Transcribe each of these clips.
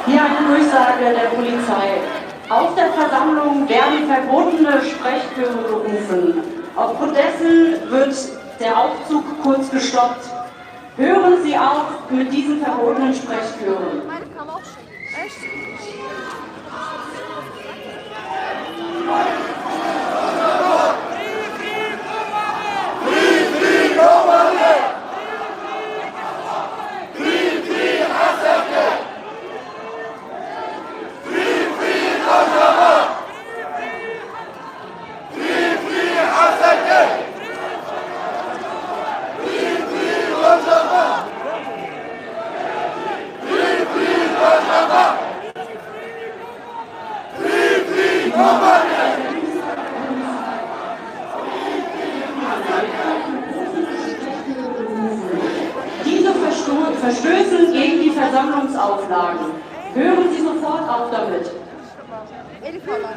Hier eine Durchsage der Polizei. Aus der Versammlung werden verbotene Sprechchöre gerufen. Aufgrund dessen wird der Aufzug kurz gestoppt. Hören Sie auf mit diesen verbotenen Sprechchören. Meine kam auch schon. Echt? Diese verstößen gegen die Versammlungsauflagen. Hören Sie sofort auf damit. Elif Allah.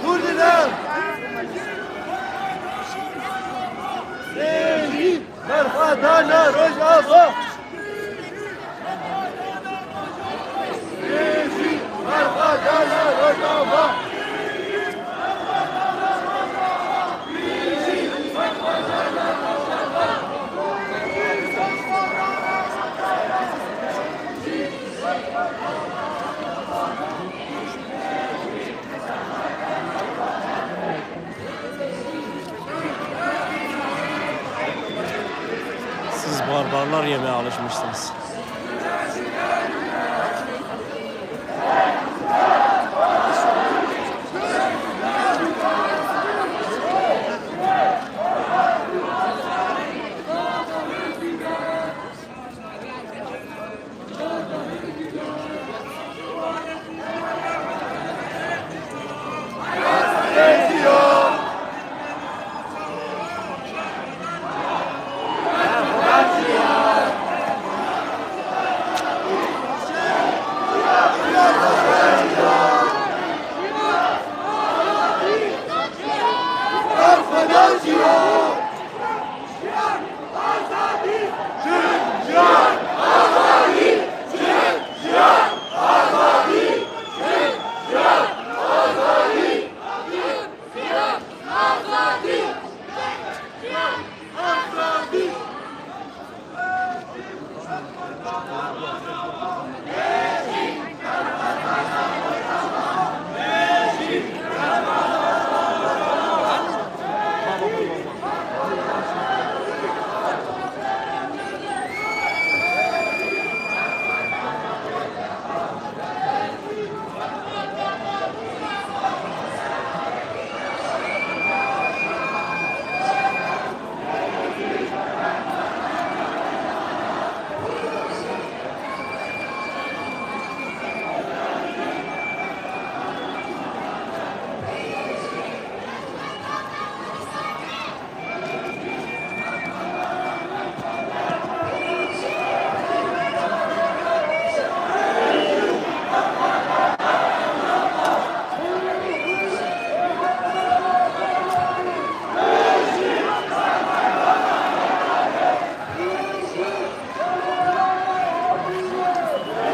Kurdiler! Seyir! Merhadana Rojava! Seyir! Merhadana Rojava! Siz barbarlar yemeye alışmışsınız.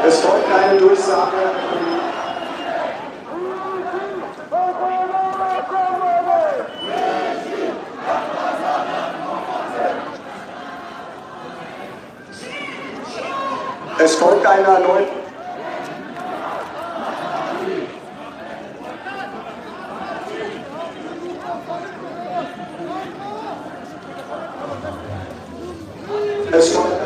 Es folgt eine Durchsage. Es folgt eine erneute. Es folgt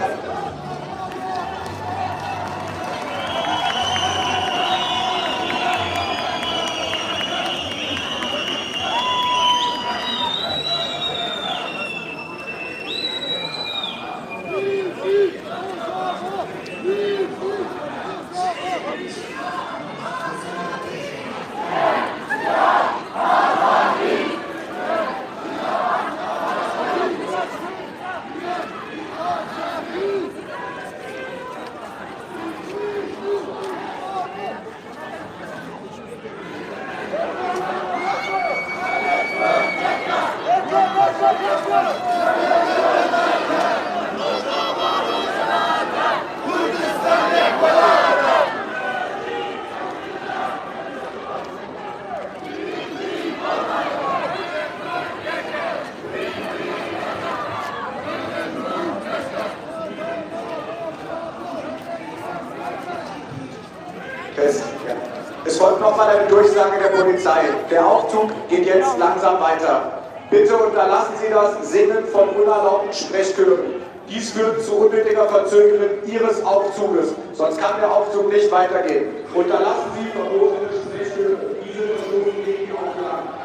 Es folgt nochmal eine Durchsage der Polizei. Der Aufzug geht jetzt langsam weiter. Bitte unterlassen Sie das Singen von unerlaubten Sprechchören. Dies führt zu unnötiger Verzögerung Ihres Aufzuges, sonst kann der Aufzug nicht weitergehen. Unterlassen Sie verbotene Sprechchöre. Diese verstoßen gegen die Auflagen.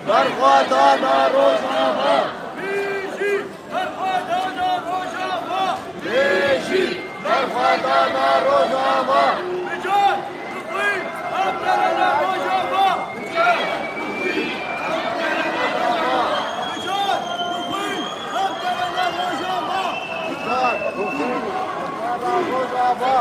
Barxadana Rojava! Beji! Barxadana Rojava! Beji! Barxadana Rojava! Bijan! Ruqin! Abdalana Rojava! Bijan! Ruqin! Abdalana Rojava! Bijan! Ruqin! Abdalana Rojava!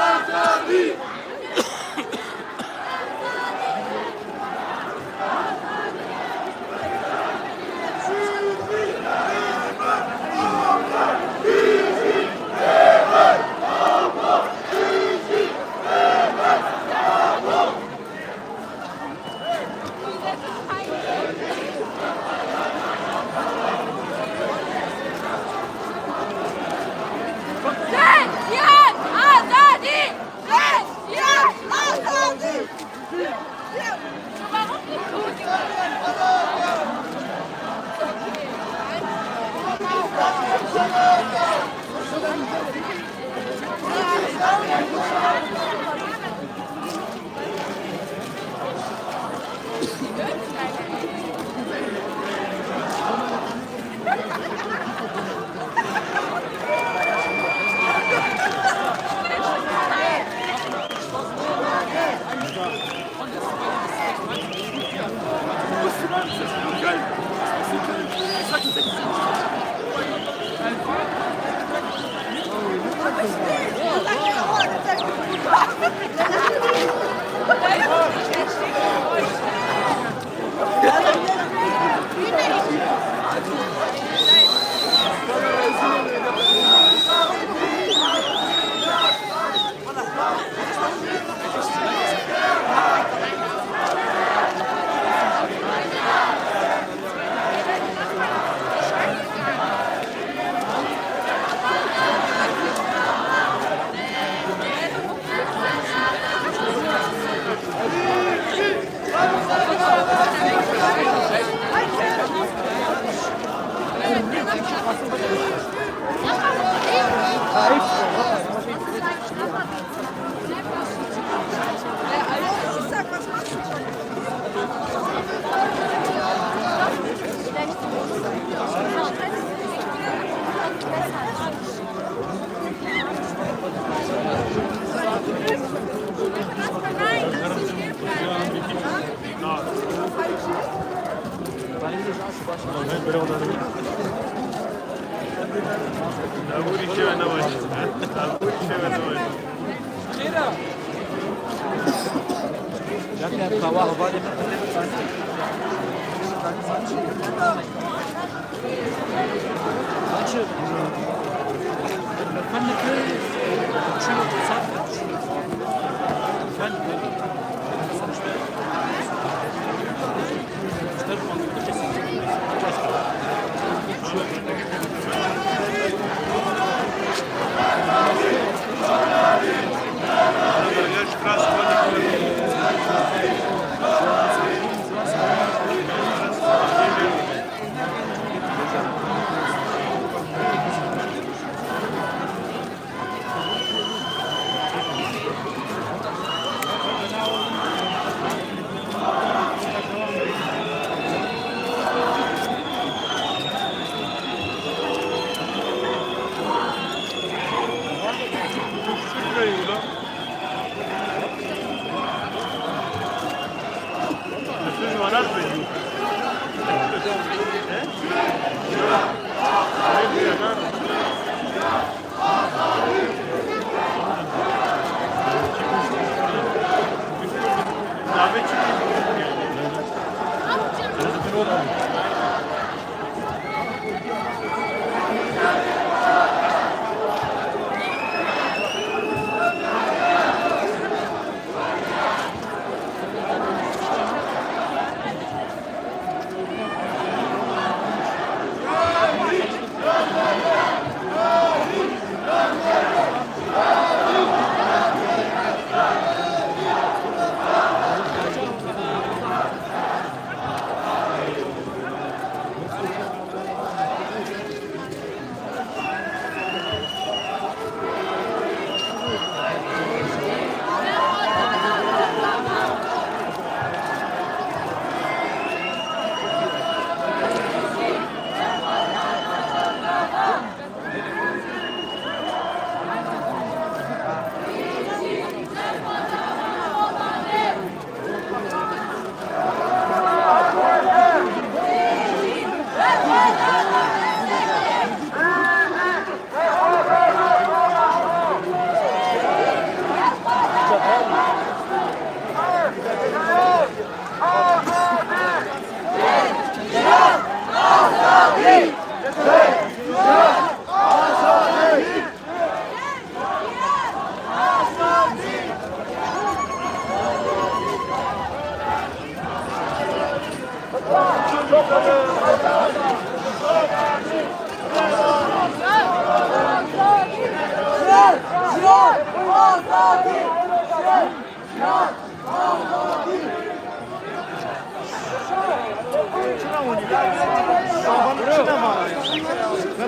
Azadi!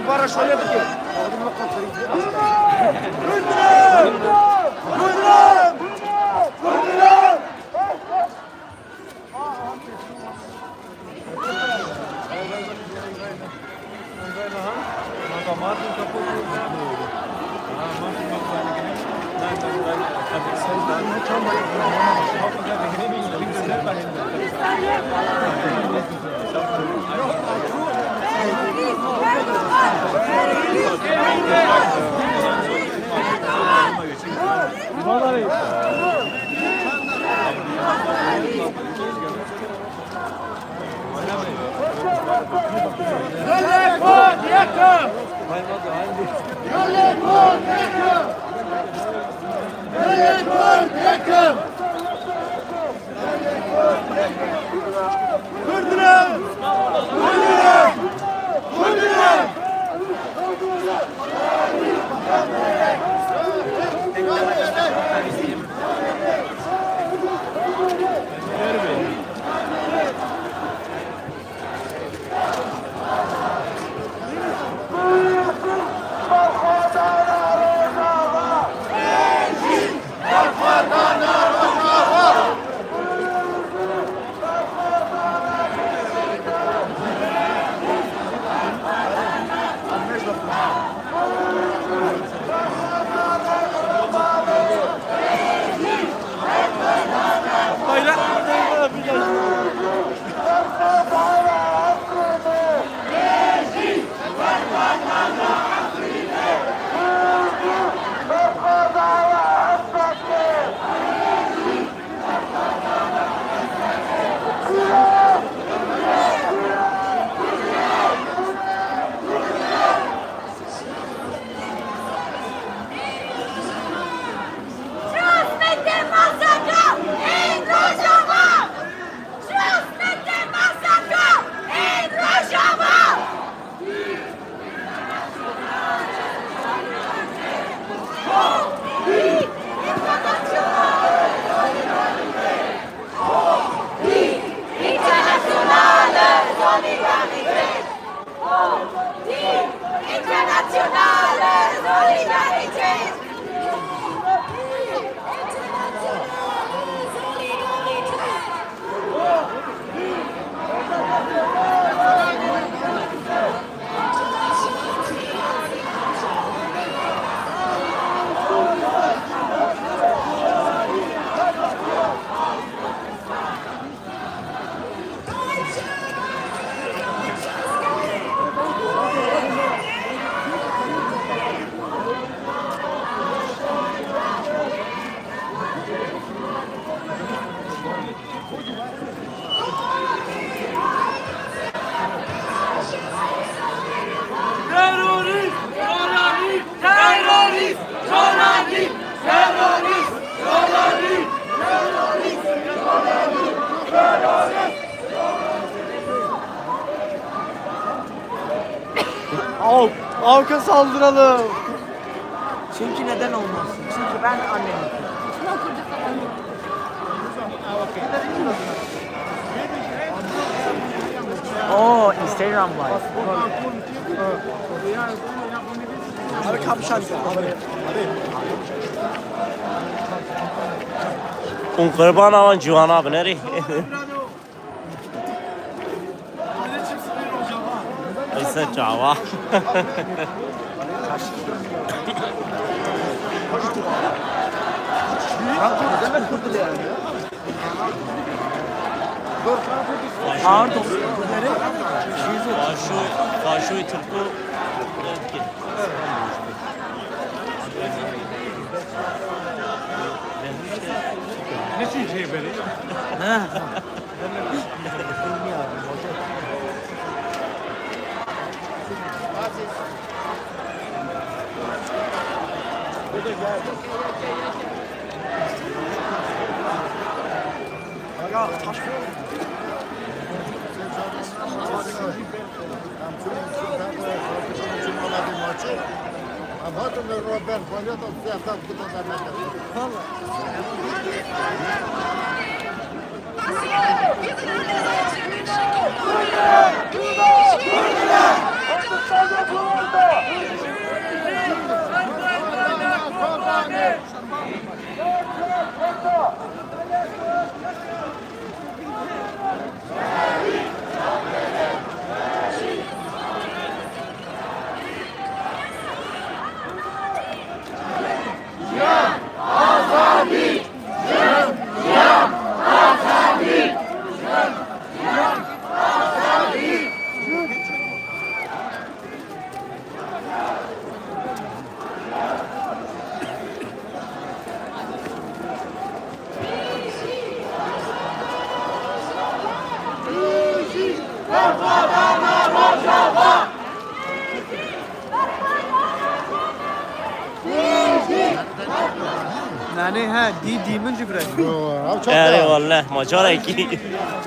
برا شويه بدي Avka saldıralım. Çünkü neden olmasın? Çünkü ben annemim. Oo, Instagram Live. Abi kapşan. Un kurban alan Civan abi nereye? İşte Cava. Pardon. Kaşu Türk'ü Ne şey böyle? Valla. Yani ha di من جبران اره والله ماجرا کی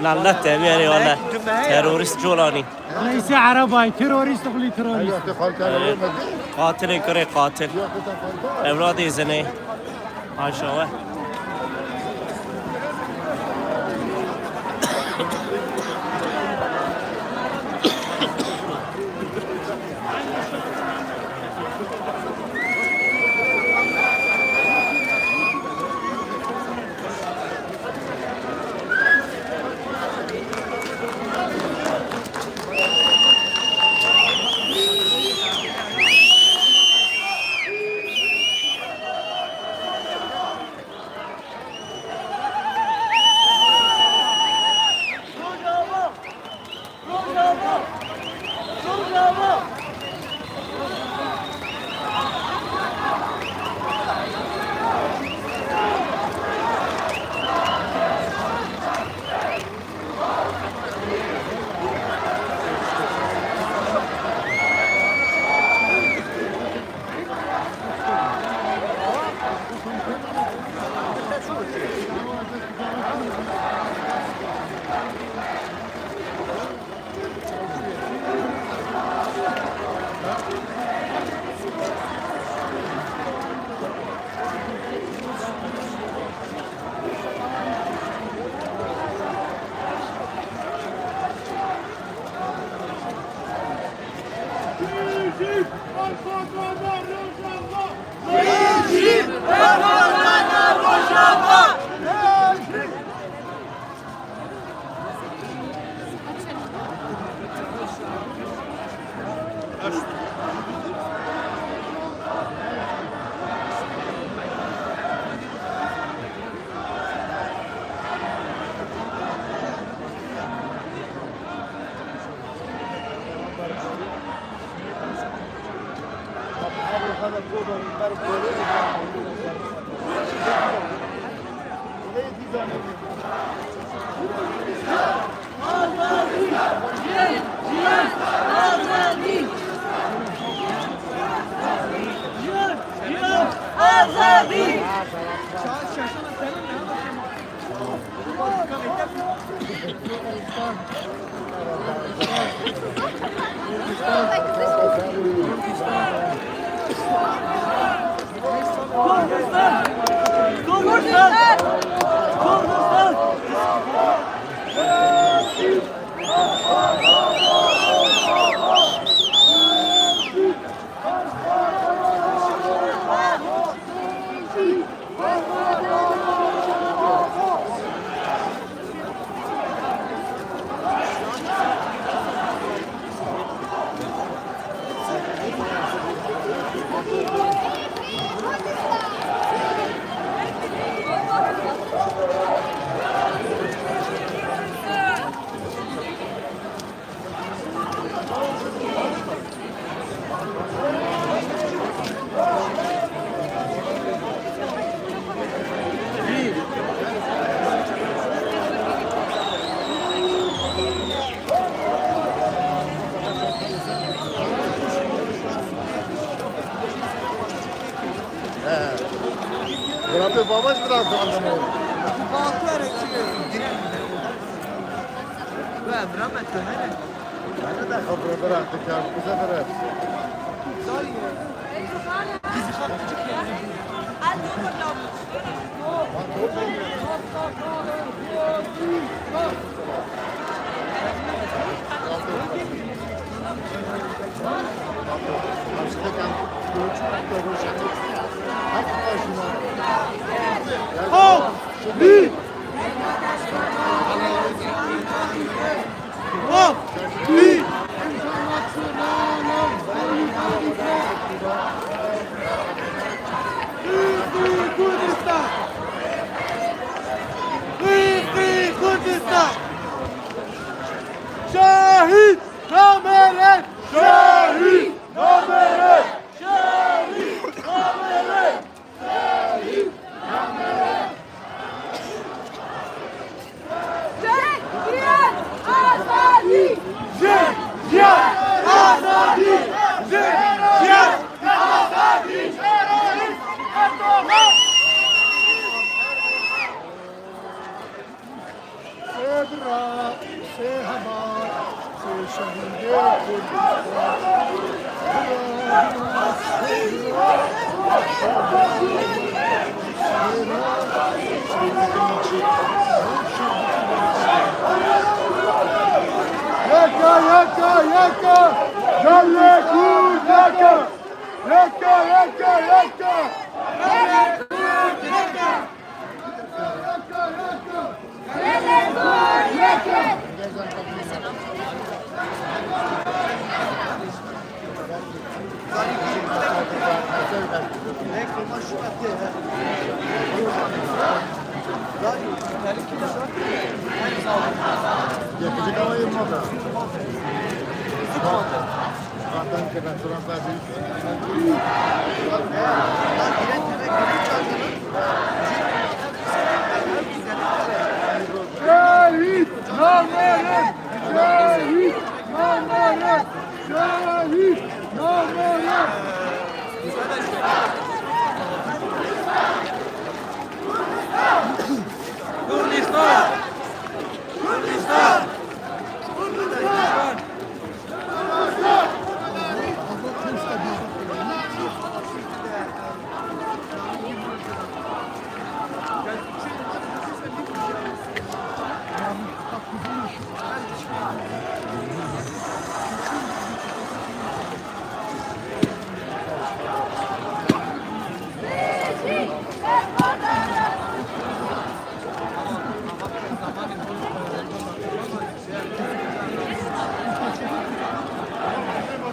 نالله تبی اره والله تروریست جولانی رئیس عربای تروریست قلی تروریست قاتل کره قاتل اولاد زنه ماشاءالله Bırakıyor babaş bıraktı adamı. Balklar diren. Ve Emrahmet dönene. Ben de kapıya bıraktık ya. Bu sefer hep. से हमारा से शहीदे Yaka, yaka, yaka! Jalle kur, yaka! Yaka, yaka, yaka! Jalle kur, yaka! Yaka, yaka! Jalle kur, yaka! Yakıcı hava yılmadı. Zaten kadar suratlar büyük. Şehit namerek! Şehit namerek! Şehit namerek! Kurdistan! Kurdistan!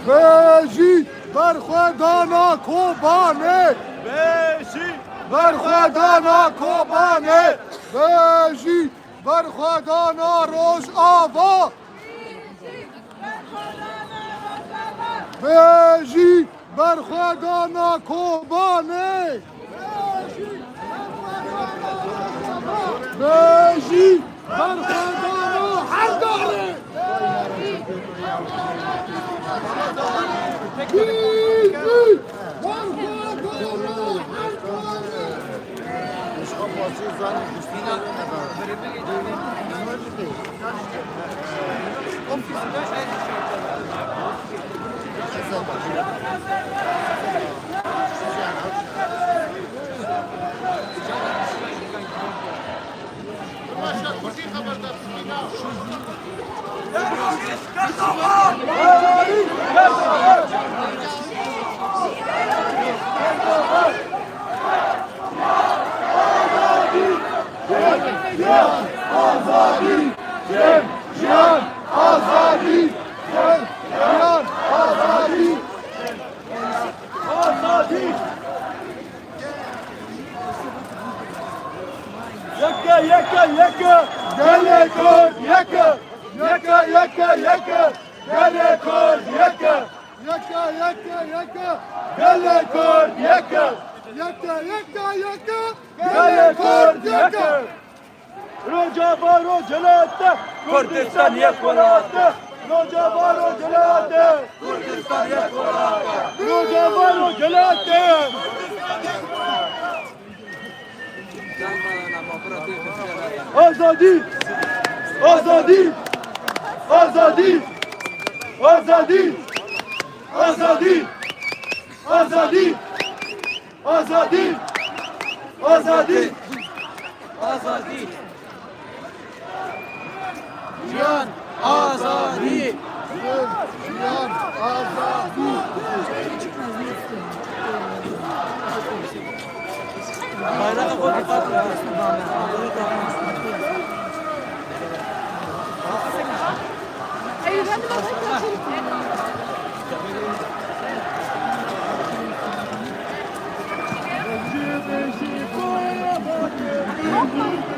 Beji berxwedana Kobane! Beşi. Berxwedana Kobane! Beji berxwedana Rojava! Beji berxwedana Kobane! Beji berxwedana Herdare! Azadi! Cihan! Azadi! Cihan! Azadi! Azadi! Yaka yaka yaka. Gele kod yaka! Yaka yaka yaka! Gele kod yaka! Yaka yaka yaka! Gele kod yaka! Yaka yaka yaka! Gele kod yaka! Rojava rojalata. Kurdistan yakolata. Rojava rojalata. Kurdistan yakolata! Rojava rojalata. Azadi. Azadi. Azadi. Azadi. Azadi. Azadi. Azadi. Azadi. Azadi! Cihan Azadi! Cihan Azadi! Bayrağı koy kaldır. Ey ben de bakayım. Beşi koya bakın.